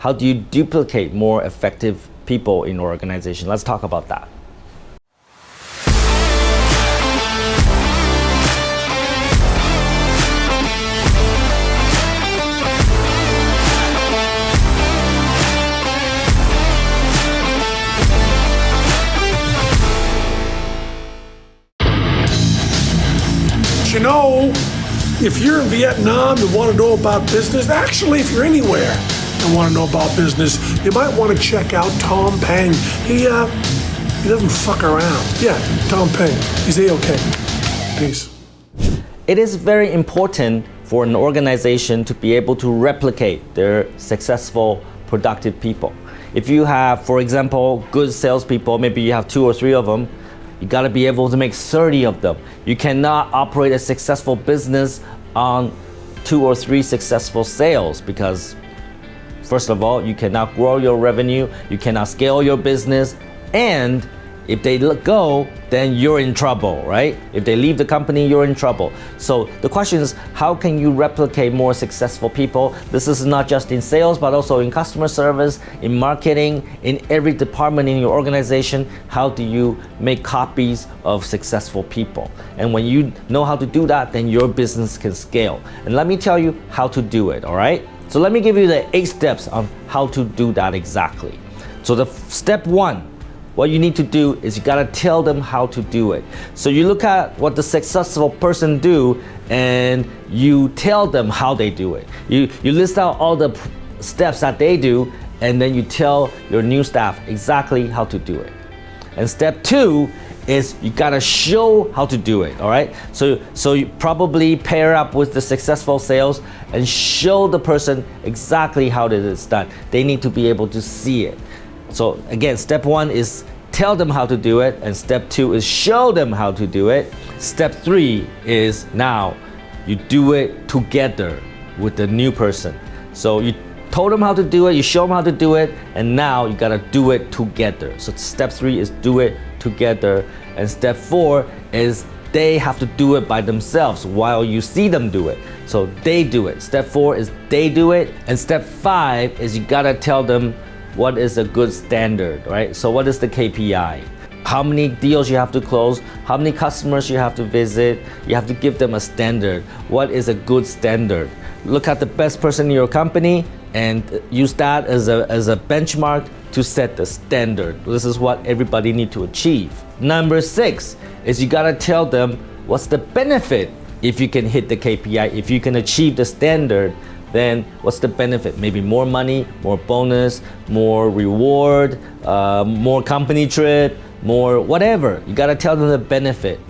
how do you duplicate more effective people in your organization? Let's talk about that. You know, if you're in Vietnam and want to know about business, actually, if you're anywhere and want to know about business, you might want to check out Tom Peng. He doesn't fuck around. Yeah, Tom Peng. He's A-OK. Peace. It is very important for an organization to be able to replicate their successful, productive people. If you have, for example, good salespeople, maybe you have 2 or 3 of them, you gotta be able to make 30 of them. You cannot operate a successful business on 2 or 3 successful sales because, first of all, you cannot grow your revenue, you cannot scale your business, and if they go, then you're in trouble, right? If they leave the company, you're in trouble. So the question is, how can you replicate more successful people? This is not just in sales, but also in customer service, in marketing, in every department in your organization. How do you make copies of successful people? And when you know how to do that, then your business can scale. And let me tell you how to do it, all right? So let me give you the 8 steps on how to do that exactly. So the step 1, what you need to do is you gotta tell them how to do it. So you look at what the successful person do and you tell them how they do it. You list out all the steps that they do and then you tell your new staff exactly how to do it. And step 2 is you gotta show how to do it, all right? So you probably pair up with the successful sales and show the person exactly how it is done. They need to be able to see it. So again, step 1 is tell them how to do it, and step 2 is show them how to do it. Step 3 is now you do it together with the new person. So you told them how to do it, you show them how to do it, and now you gotta do it together. So step 3 is do it together, and step 4 is they have to do it by themselves while you see them do it. So they do it. Step 4 is they do it, and step 5 is you gotta tell them what is a good standard, right? So what is the KPI? How many deals you have to close, how many customers you have to visit, you have to give them a standard. What is a good standard? Look at the best person in your company and use that as a benchmark to set the standard. This is what everybody needs to achieve. Number 6 is you gotta tell them what's the benefit if you can hit the KPI, if you can achieve the standard. Then what's the benefit? Maybe more money, more bonus, more reward, more company trip, more whatever. You gotta tell them the benefit.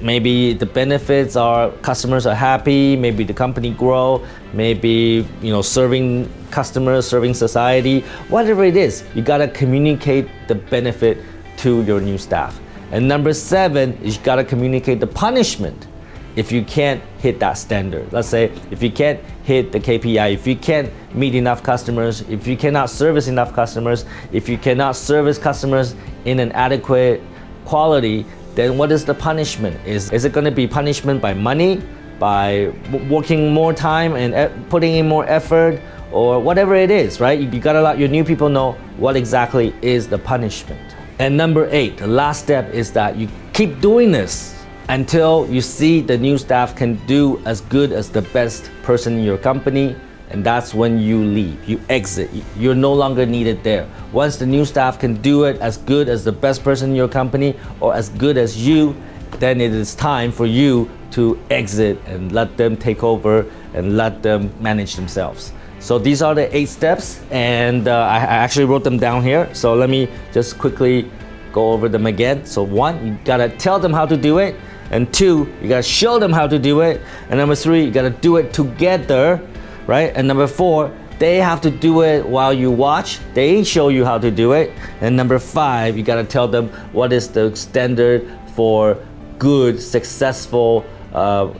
Maybe the benefits are customers are happy, maybe the company grow, maybe serving customers, serving society, whatever it is. You gotta communicate the benefit to your new staff. And number 7 is you gotta communicate the punishment if you can't hit that standard. Let's say if you can't hit the KPI, if you can't meet enough customers, if you cannot service enough customers, if you cannot service customers in an adequate quality, then what is the punishment? Is it going to be punishment by money, by working more time and putting in more effort, or whatever it is, right? You gotta let your new people know what exactly is the punishment. And number 8, the last step is that you keep doing this until you see the new staff can do as good as the best person in your company, and that's when you leave, you exit. You're no longer needed there. Once the new staff can do it as good as the best person in your company or as good as you, then it is time for you to exit and let them take over and let them manage themselves. So these are the 8 steps, and I actually wrote them down here. So let me just quickly go over them again. So 1, you gotta tell them how to do it. And 2, you gotta show them how to do it. And number 3, you gotta do it together, right? And number 4, they have to do it while you watch. They show you how to do it. And number 5, you gotta tell them what is the standard for good, successful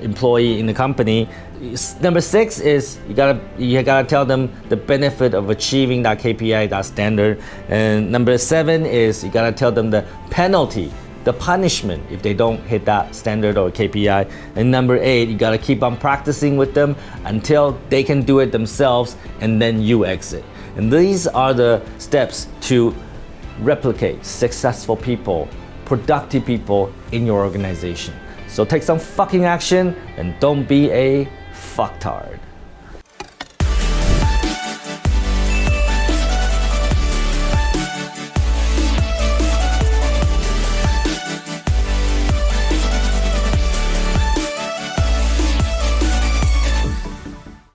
employee in the company. Number 6 is you gotta tell them the benefit of achieving that KPI, that standard. And number 7 is you gotta tell them the penalty, the punishment if they don't hit that standard or KPI. And number 8, you gotta keep on practicing with them until they can do it themselves, and then you exit. And these are the steps to replicate successful people, productive people in your organization. So take some fucking action and don't be a fucktard.